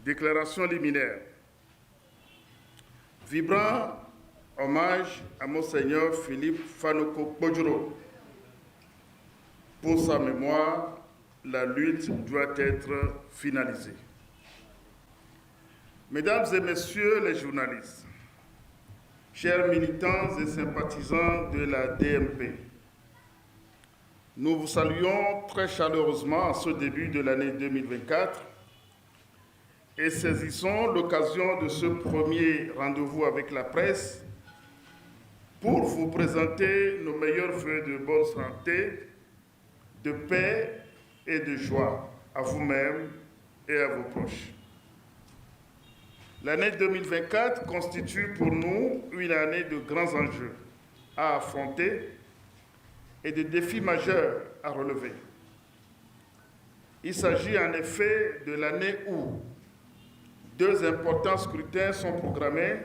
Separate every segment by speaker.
Speaker 1: Déclaration liminaire. Vibrant hommage à Monseigneur Philippe Fanoko Kpodjoro. Pour sa mémoire, la lutte doit être finalisée. Mesdames et messieurs les journalistes, chers militants et sympathisants de la DMP, nous vous saluons très chaleureusement en ce début de l'année 2024 et saisissons l'occasion de ce premier rendez-vous avec la presse pour vous présenter nos meilleurs vœux de bonne santé, de paix et de joie à vous-même et à vos proches. L'année 2024 constitue pour nous une année de grands enjeux à affronter et de défis majeurs à relever. Il s'agit en effet de l'année où deux importants scrutins sont programmés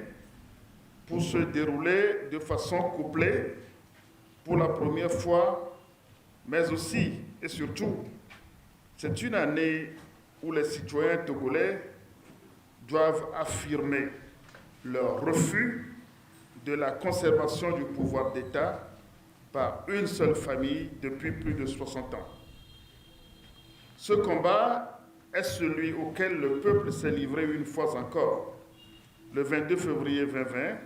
Speaker 1: pour se dérouler de façon couplée pour la première fois, mais aussi et surtout, c'est une année où les citoyens togolais doivent affirmer leur refus de la conservation du pouvoir d'État par une seule famille depuis plus de 60 ans. Ce combat est celui auquel le peuple s'est livré une fois encore, le 22 février 2020,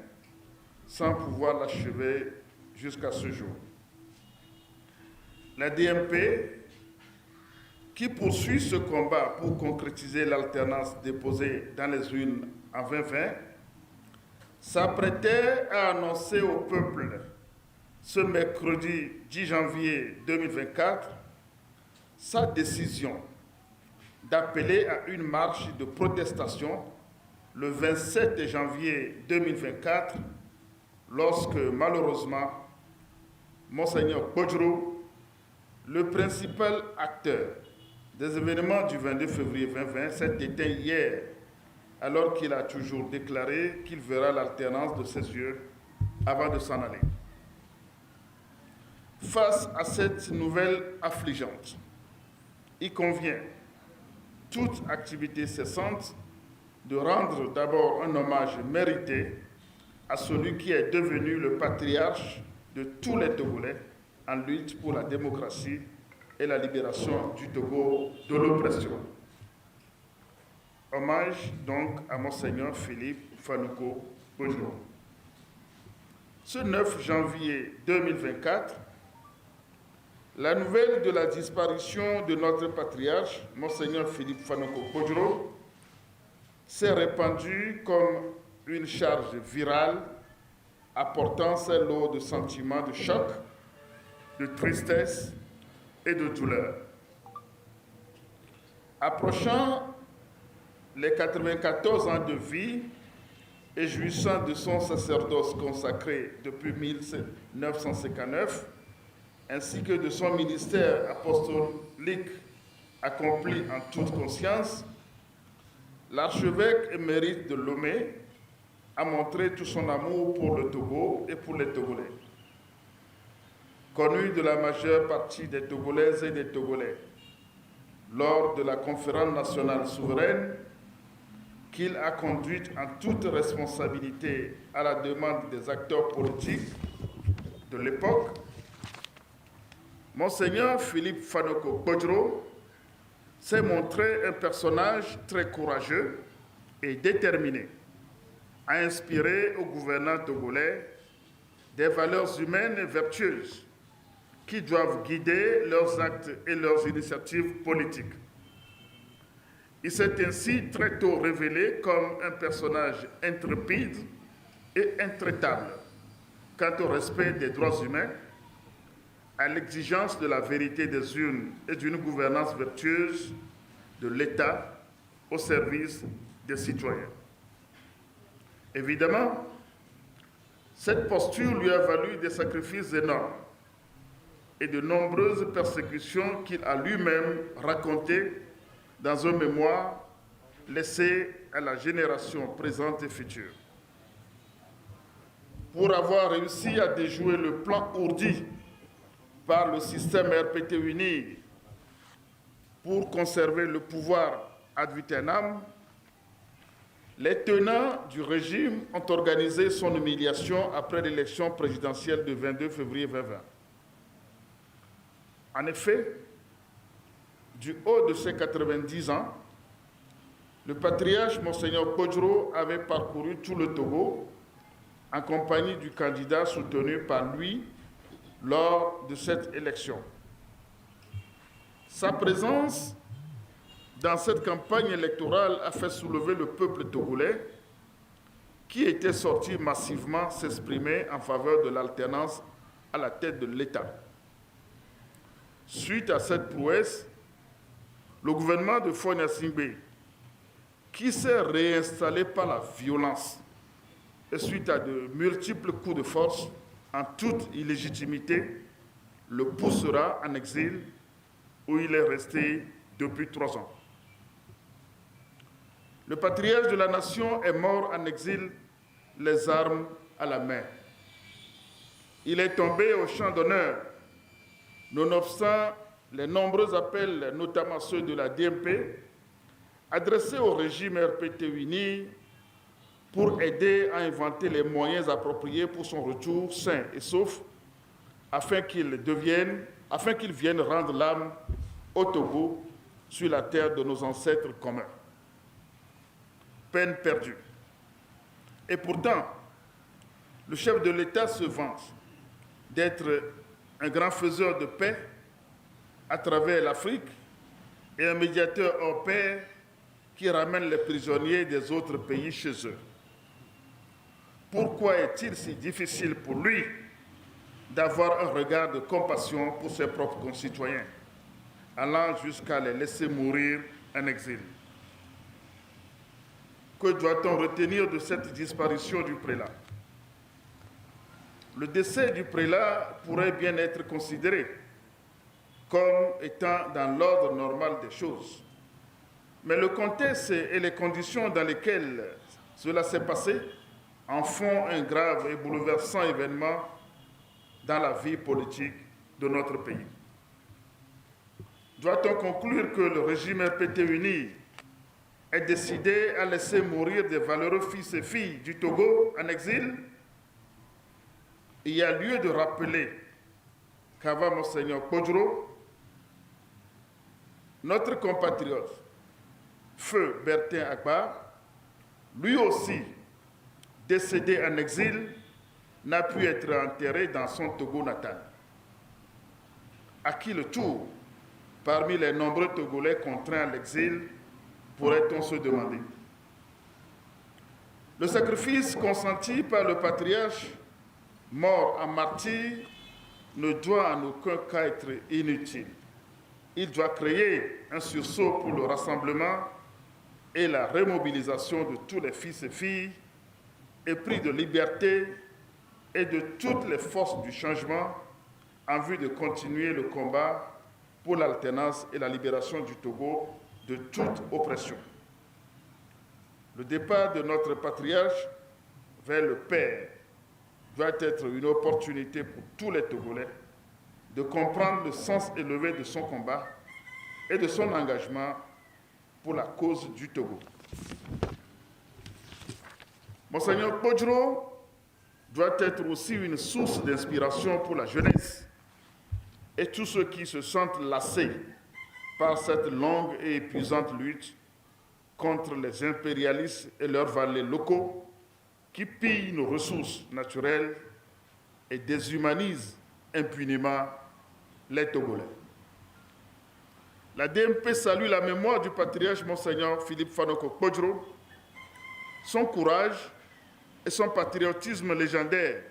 Speaker 1: sans pouvoir l'achever jusqu'à ce jour. La DMP, qui poursuit ce combat pour concrétiser l'alternance déposée dans les urnes en 2020, s'apprêtait à annoncer au peuple ce mercredi 10 janvier 2024 sa décision d'appeler à une marche de protestation le 27 janvier 2024 lorsque malheureusement Monseigneur Kpodjoro, le principal acteur des événements du 22 février 2020, s'est éteint hier alors qu'il a toujours déclaré qu'il verra l'alternance de ses yeux avant de s'en aller. Face à cette nouvelle affligeante, il convient, toute activité cessante, de rendre d'abord un hommage mérité à celui qui est devenu le patriarche de tous les Togolais en lutte pour la démocratie et la libération du Togo de l'oppression. Hommage donc à Monseigneur Philippe Fanoko Kpodjoro. Ce 9 janvier 2024, la nouvelle de la disparition de notre patriarche, Monseigneur Philippe Fanoko Kpodjoro, s'est répandue comme une charge virale apportant ses lots de sentiments de choc, de tristesse et de douleur. Approchant les 94 ans de vie et jouissant de son sacerdoce consacré depuis 1959, ainsi que de son ministère apostolique accompli en toute conscience, l'archevêque émérite de Lomé a montré tout son amour pour le Togo et pour les Togolais. Connu de la majeure partie des Togolaises et des Togolais, lors de la conférence nationale souveraine qu'il a conduite en toute responsabilité à la demande des acteurs politiques de l'époque, Monseigneur Philippe Fanoko Kpodjoro s'est montré un personnage très courageux et déterminé à inspirer aux gouvernants togolais des valeurs humaines et vertueuses qui doivent guider leurs actes et leurs initiatives politiques. Il s'est ainsi très tôt révélé comme un personnage intrépide et intraitable quant au respect des droits humains, à l'exigence de la vérité des urnes et d'une gouvernance vertueuse de l'État au service des citoyens. Évidemment, cette posture lui a valu des sacrifices énormes et de nombreuses persécutions qu'il a lui-même racontées dans un mémoire laissé à la génération présente et future. Pour avoir réussi à déjouer le plan ourdi par le système RPT uni pour conserver le pouvoir ad vitam, Les tenants du régime ont organisé son humiliation après l'élection présidentielle du 22 février 2020. En effet, du haut de ses 90 ans, le patriarche Monseigneur Kodjo avait parcouru tout le Togo en compagnie du candidat soutenu par lui lors de cette élection. Sa présence dans cette campagne électorale a fait soulever le peuple togolais qui était sorti massivement s'exprimer en faveur de l'alternance à la tête de l'État. Suite à cette prouesse, le gouvernement de Faure Gnassingbé, qui s'est réinstallé par la violence et suite à de multiples coups de force en toute illégitimité, le poussera en exil où il est resté depuis 3 ans. Le patriarche de la nation est mort en exil, les armes à la main. Il est tombé au champ d'honneur, nonobstant les nombreux appels, notamment ceux de la DMP, adressés au régime RPT-UNI pour aider à inventer les moyens appropriés pour son retour sain et sauf, afin qu'il vienne rendre l'âme au Togo sur la terre de nos ancêtres communs. Peine perdue. Et pourtant, le chef de l'État se vante d'être un grand faiseur de paix à travers l'Afrique et un médiateur hors pair qui ramène les prisonniers des autres pays chez eux. Pourquoi est-il si difficile pour lui d'avoir un regard de compassion pour ses propres concitoyens, allant jusqu'à les laisser mourir en exil? Que doit-on retenir de cette disparition du prélat? Le décès du prélat pourrait bien être considéré comme étant dans l'ordre normal des choses. Mais le contexte et les conditions dans lesquelles cela s'est passé en font un grave et bouleversant événement dans la vie politique de notre pays. Doit-on conclure que le régime RPT-UNI est décidé à laisser mourir des valeureux fils et filles du Togo en exil? Il y a lieu de rappeler qu'avant Monseigneur Kodjo, notre compatriote, Feu Bertin Akbar, lui aussi décédé en exil, n'a pu être enterré dans son Togo natal. À qui le tour, parmi les nombreux Togolais contraints à l'exil, pourrait-on se demander? Le sacrifice consenti par le patriarche, mort en martyr, ne doit en aucun cas être inutile. Il doit créer un sursaut pour le rassemblement et la remobilisation de tous les fils et filles épris de liberté et de toutes les forces du changement en vue de continuer le combat pour l'alternance et la libération du Togo de toute oppression. Le départ de notre patriarche vers le Père doit être une opportunité pour tous les Togolais de comprendre le sens élevé de son combat et de son engagement pour la cause du Togo. Monseigneur Kodjo doit être aussi une source d'inspiration pour la jeunesse et tous ceux qui se sentent lassés par cette longue et épuisante lutte contre les impérialistes et leurs valets locaux qui pillent nos ressources naturelles et déshumanisent impunément les Togolais. La DMP salue la mémoire du patriarche Monseigneur Philippe Fanoko Kodjo, son courage et son patriotisme légendaire,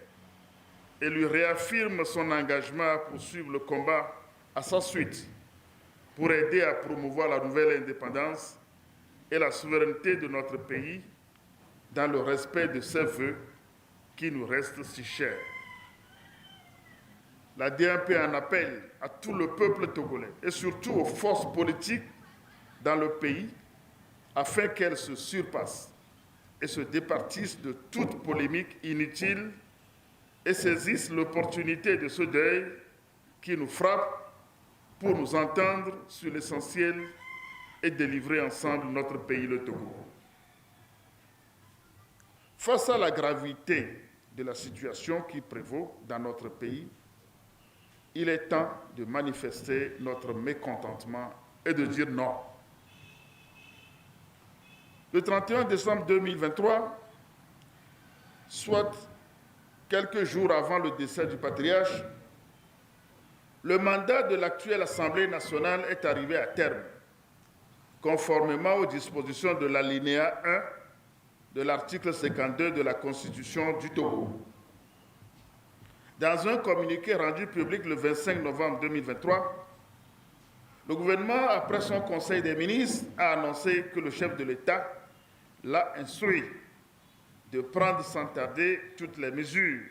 Speaker 1: et lui réaffirme son engagement à poursuivre le combat à sa suite pour aider à promouvoir la nouvelle indépendance et la souveraineté de notre pays dans le respect de ses vœux qui nous restent si chers. La DMP en appelle à tout le peuple togolais et surtout aux forces politiques dans le pays afin qu'elles se surpassent et se départissent de toute polémique inutile et saisissent l'opportunité de ce deuil qui nous frappe pour nous entendre sur l'essentiel et délivrer ensemble notre pays, le Togo. Face à la gravité de la situation qui prévaut dans notre pays, il est temps de manifester notre mécontentement et de dire non. Le 31 décembre 2023, soit quelques jours avant le décès du patriarche, le mandat de l'actuelle Assemblée nationale est arrivé à terme, conformément aux dispositions de l'alinéa 1 de l'article 52 de la Constitution du Togo. Dans un communiqué rendu public le 25 novembre 2023, le gouvernement, après son Conseil des ministres, a annoncé que le chef de l'État l'a instruit de prendre sans tarder toutes les mesures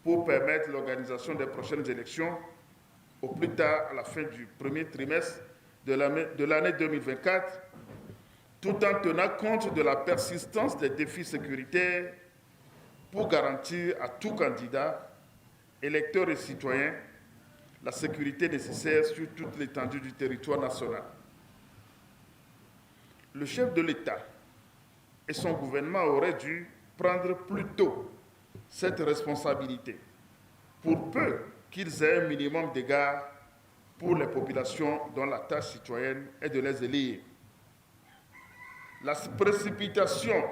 Speaker 1: pour permettre l'organisation des prochaines élections au plus tard à la fin du premier trimestre de l'année 2024, tout en tenant compte de la persistance des défis sécuritaires pour garantir à tout candidat, électeur et citoyen, la sécurité nécessaire sur toute l'étendue du territoire national. Le chef de l'État et son gouvernement auraient dû prendre plus tôt cette responsabilité, pour peu qu'ils aient un minimum d'égard pour les populations dont la tâche citoyenne est de les élire. La précipitation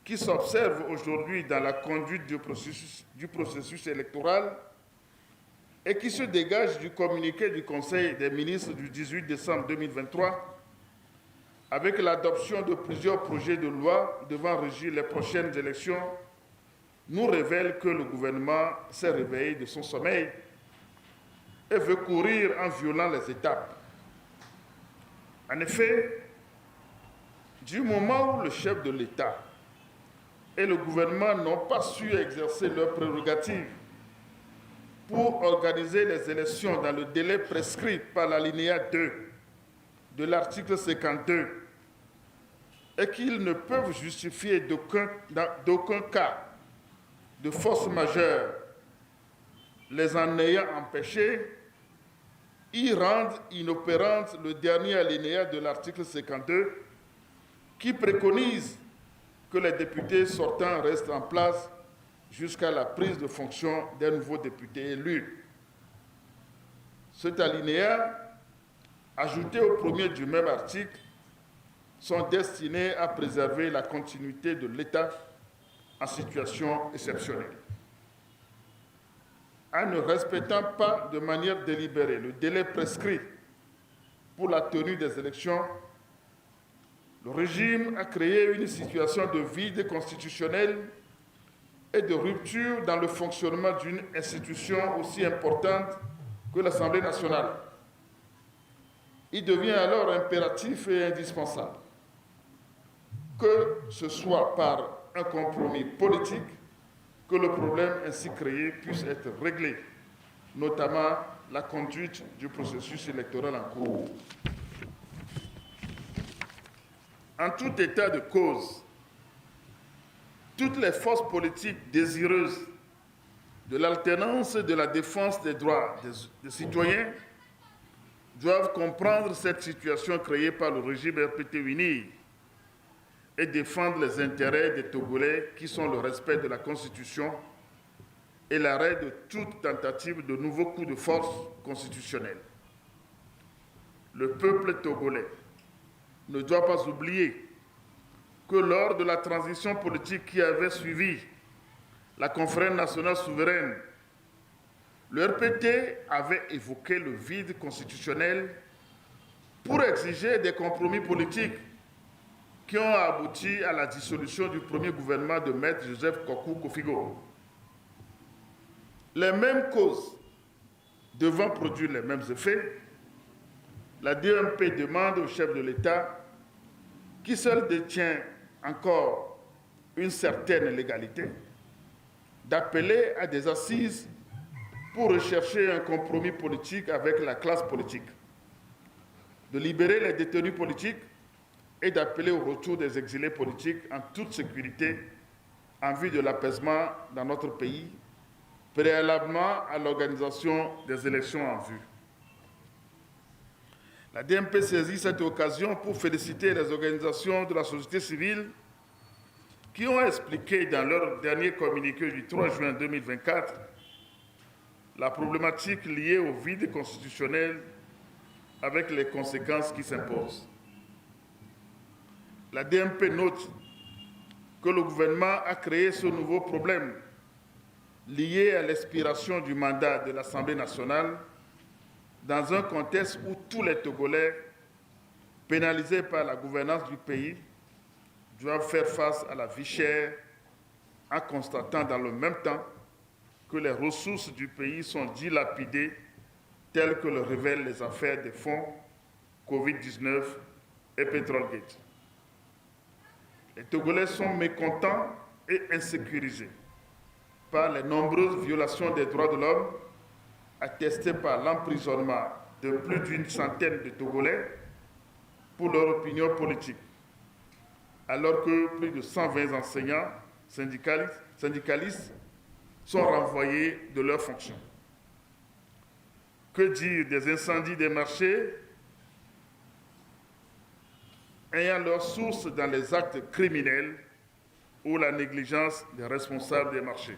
Speaker 1: qui s'observe aujourd'hui dans la conduite du processus électoral et qui se dégage du communiqué du Conseil des ministres du 18 décembre 2023, avec l'adoption de plusieurs projets de loi devant régir les prochaines élections, nous révèle que le gouvernement s'est réveillé de son sommeil et veut courir en violant les étapes. En effet, du moment où le chef de l'État et le gouvernement n'ont pas su exercer leurs prérogatives pour organiser les élections dans le délai prescrit par l'alinéa 2 de l'article 52 et qu'ils ne peuvent justifier d'aucun cas de force majeure les en ayant empêchés, ils rendent inopérante le dernier alinéa de l'article 52 qui préconise que les députés sortants restent en place jusqu'à la prise de fonction des nouveaux députés élus. Cet alinéa, ajouté au premier du même article, sont destinés à préserver la continuité de l'État en situation exceptionnelle. En ne respectant pas de manière délibérée le délai prescrit pour la tenue des élections, le régime a créé une situation de vide constitutionnel et de rupture dans le fonctionnement d'une institution aussi importante que l'Assemblée nationale. Il devient alors impératif et indispensable que ce soit par un compromis politique que le problème ainsi créé puisse être réglé, notamment la conduite du processus électoral en cours. En tout état de cause, toutes les forces politiques désireuses de l'alternance et de la défense des droits des citoyens doivent comprendre cette situation créée par le régime RPT-UNI et défendre les intérêts des Togolais qui sont le respect de la Constitution et l'arrêt de toute tentative de nouveaux coups de force constitutionnels. Le peuple togolais ne doit pas oublier que lors de la transition politique qui avait suivi la conférence nationale souveraine, le RPT avait évoqué le vide constitutionnel pour exiger des compromis politiques qui ont abouti à la dissolution du premier gouvernement de Maître Joseph Kokou Kofigo. Les mêmes causes devant produire les mêmes effets, la DMP demande au chef de l'État, qui seul détient encore une certaine légalité, d'appeler à des assises pour rechercher un compromis politique avec la classe politique, de libérer les détenus politiques et d'appeler au retour des exilés politiques en toute sécurité en vue de l'apaisement dans notre pays, préalablement à l'organisation des élections en vue. La DMP saisit cette occasion pour féliciter les organisations de la société civile qui ont expliqué dans leur dernier communiqué du 3 juin 2024 la problématique liée au vide constitutionnel avec les conséquences qui s'imposent. La DMP note que le gouvernement a créé ce nouveau problème lié à l'expiration du mandat de l'Assemblée nationale dans un contexte où tous les Togolais, pénalisés par la gouvernance du pays, doivent faire face à la vie chère en constatant dans le même temps que les ressources du pays sont dilapidées telles que le révèlent les affaires des fonds Covid-19 et Petrolgate. Les Togolais sont mécontents et insécurisés par les nombreuses violations des droits de l'homme attestées par l'emprisonnement de plus d'une centaine de Togolais pour leur opinion politique, alors que plus de 120 enseignants syndicalistes sont renvoyés de leurs fonctions. Que dire des incendies des marchés ayant leur source dans les actes criminels ou la négligence des responsables des marchés?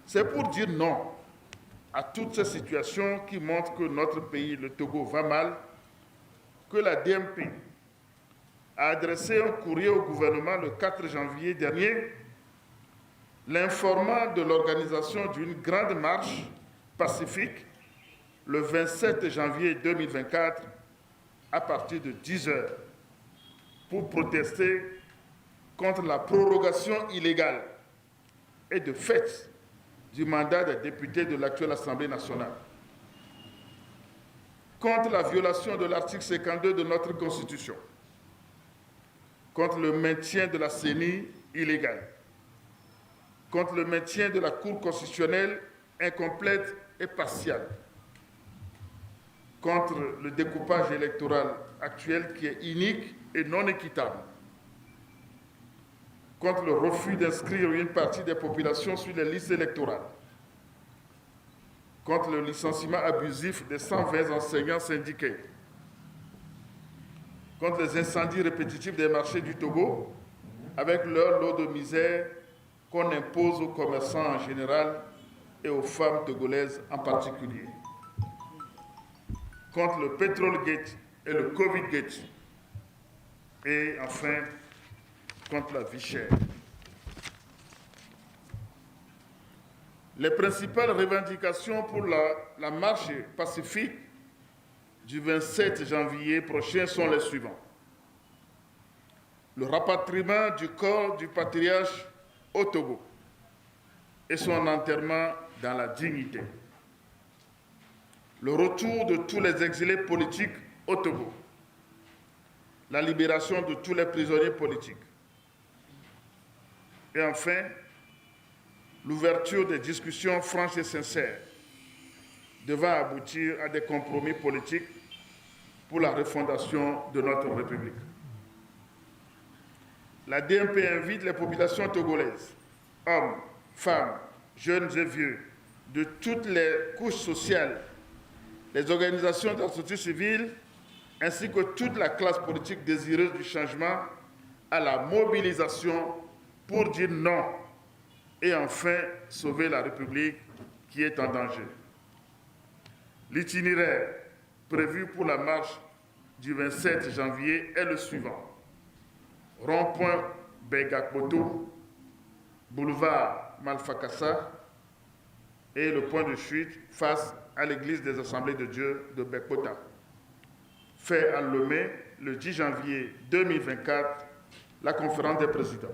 Speaker 1: C'est pour dire non à toutes ces situations qui montrent que notre pays, le Togo, va mal, que la DMP a adressé un courrier au gouvernement le 4 janvier dernier, l'informant de l'organisation d'une grande marche pacifique le 27 janvier 2024 à partir de 10 h pour protester contre la prorogation illégale et de fait du mandat des députés de l'actuelle Assemblée nationale, contre la violation de l'article 52 de notre Constitution, contre le maintien de la CENI illégale, contre le maintien de la Cour constitutionnelle incomplète et partielle, contre le découpage électoral actuel qui est inique et non équitable, contre le refus d'inscrire une partie des populations sur les listes électorales, contre le licenciement abusif des 120 enseignants syndiqués, contre les incendies répétitifs des marchés du Togo, avec leur lot de misère qu'on impose aux commerçants en général et aux femmes togolaises en particulier, contre le Petrolgate et le Covid-Gate, et enfin contre la vie chère. Les principales revendications pour la marche pacifique du 27 janvier prochain sont les suivants. Le rapatriement du corps du patriarche au Togo et son enterrement dans la dignité. Le retour de tous les exilés politiques au Togo. La libération de tous les prisonniers politiques. Et enfin, l'ouverture des discussions franches et sincères devant aboutir à des compromis politiques pour la refondation de notre République. La DMP invite les populations togolaises, hommes, femmes, jeunes et vieux, de toutes les couches sociales, les organisations de la société civile, ainsi que toute la classe politique désireuse du changement, à la mobilisation pour dire non et enfin sauver la République qui est en danger. L'itinéraire prévu pour la marche du 27 janvier est le suivant. Rond-point Begakpoto, boulevard Malfakassa et le point de chute face à l'église des Assemblées de Dieu de Bekpota. Fait à Lomé le 10 janvier 2024, la conférence des présidents.